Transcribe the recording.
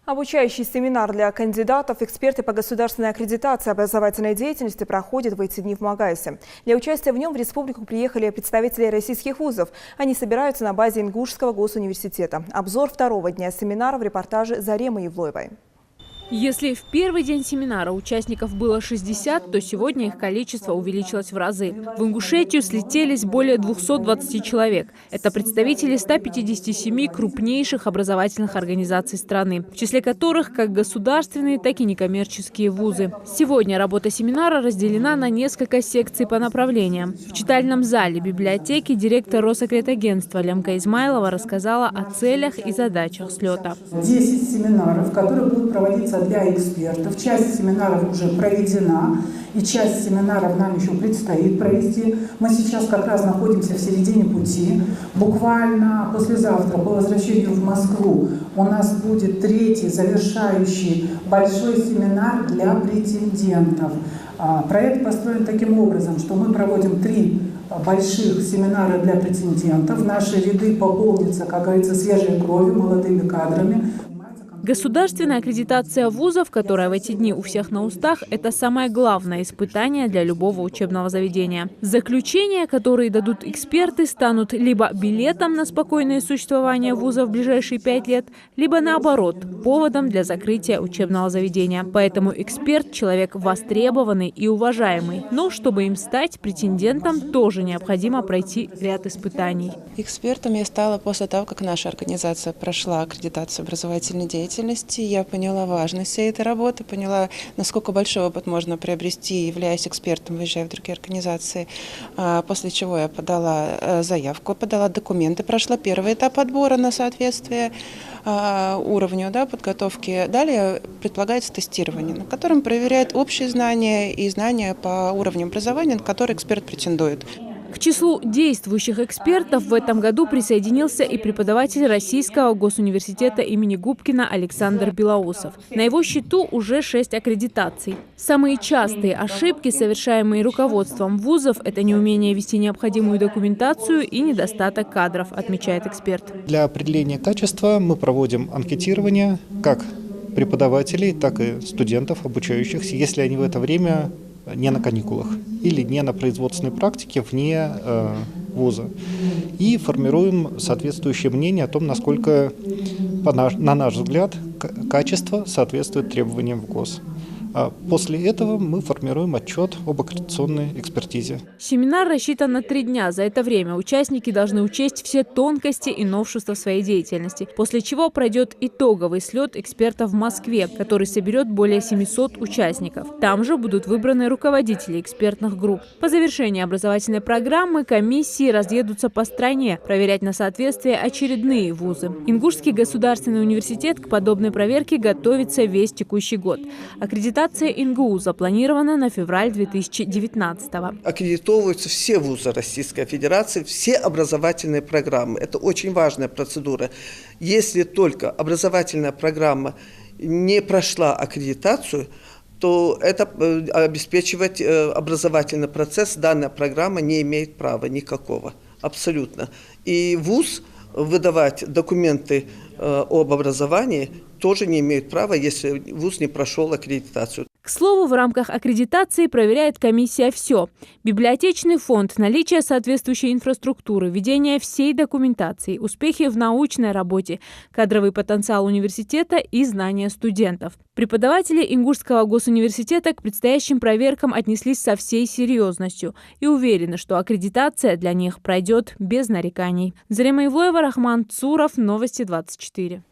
Обучающий семинар для кандидатов, эксперты по государственной аккредитации образовательной деятельности проходит в эти дни в Магасе. Для участия в нем в республику приехали представители российских вузов. Они собираются на базе Ингушского госуниверситета. Обзор второго дня семинара в репортаже Заремы Евлоевой. Если в первый день семинара участников было 60, то сегодня их количество увеличилось в разы. В Ингушетию слетелись более 220 человек. Это представители 157 крупнейших образовательных организаций страны, в числе которых как государственные, так и некоммерческие вузы. Сегодня работа семинара разделена на несколько секций по направлениям. В читальном зале библиотеки директор Росакредагентства Лямка Измайлова рассказала о целях и задачах слета. 10 семинаров, которые будут проводиться для экспертов. Часть семинаров уже проведена, и часть семинаров нам еще предстоит провести. Мы сейчас как раз находимся в середине пути. Буквально послезавтра по возвращению в Москву у нас будет третий завершающий большой семинар для претендентов. Проект построен таким образом, что мы проводим 3 больших семинара для претендентов. Наши ряды пополнятся, как говорится, свежей кровью, молодыми кадрами. Государственная аккредитация вузов, которая в эти дни у всех на устах, это самое главное испытание для любого учебного заведения. Заключения, которые дадут эксперты, станут либо билетом на спокойное существование вуза в ближайшие 5 лет, либо наоборот, поводом для закрытия учебного заведения. Поэтому эксперт – человек востребованный и уважаемый. Но чтобы им стать претендентом, тоже необходимо пройти ряд испытаний. Экспертом я стала после того, как наша организация прошла аккредитацию образовательной деятельности. Я поняла важность всей этой работы, поняла, насколько большой опыт можно приобрести, являясь экспертом, выезжая в другие организации. После чего я подала заявку, подала документы, прошла первый этап отбора на соответствие уровню подготовки. Далее предполагается тестирование, на котором проверяет общие знания и знания по уровню образования, на которые эксперт претендует. К числу действующих экспертов в этом году присоединился и преподаватель Российского госуниверситета имени Губкина Александр Белоусов. На его счету уже 6 аккредитаций. Самые частые ошибки, совершаемые руководством вузов, это неумение вести необходимую документацию и недостаток кадров, отмечает эксперт. Для определения качества мы проводим анкетирование как преподавателей, так и студентов, обучающихся, если они в это время не на каникулах или не на производственной практике вне вуза. И формируем соответствующее мнение о том, насколько, на наш взгляд, качество соответствует требованиям ВГОС. После этого мы формируем отчет об аккредитационной экспертизе. Семинар рассчитан на 3 дня. За это время участники должны учесть все тонкости и новшества своей деятельности, после чего пройдет итоговый слет экспертов в Москве, который соберет более 700 участников. Там же будут выбраны руководители экспертных групп. По завершении образовательной программы комиссии разъедутся по стране проверять на соответствие очередные вузы. Ингушский государственный университет к подобной проверке готовится весь текущий год. Аккредитация ИНГУ запланирована на февраль 2019-го. Аккредитовываются все вузы Российской Федерации, все образовательные программы. Это очень важная процедура. Если только образовательная программа не прошла аккредитацию, то это обеспечивать образовательный процесс данная программа не имеет права никакого. Абсолютно. И вуз выдавать документы об образовании тоже не имеют права, если вуз не прошел аккредитацию. К слову, в рамках аккредитации проверяет комиссия все: библиотечный фонд, наличие соответствующей инфраструктуры, ведение всей документации, успехи в научной работе, кадровый потенциал университета и знания студентов. Преподаватели Ингушского госуниверситета к предстоящим проверкам отнеслись со всей серьезностью и уверены, что аккредитация для них пройдет без нареканий. Зарема Евлоева, Рахман Цуров, Новости 24.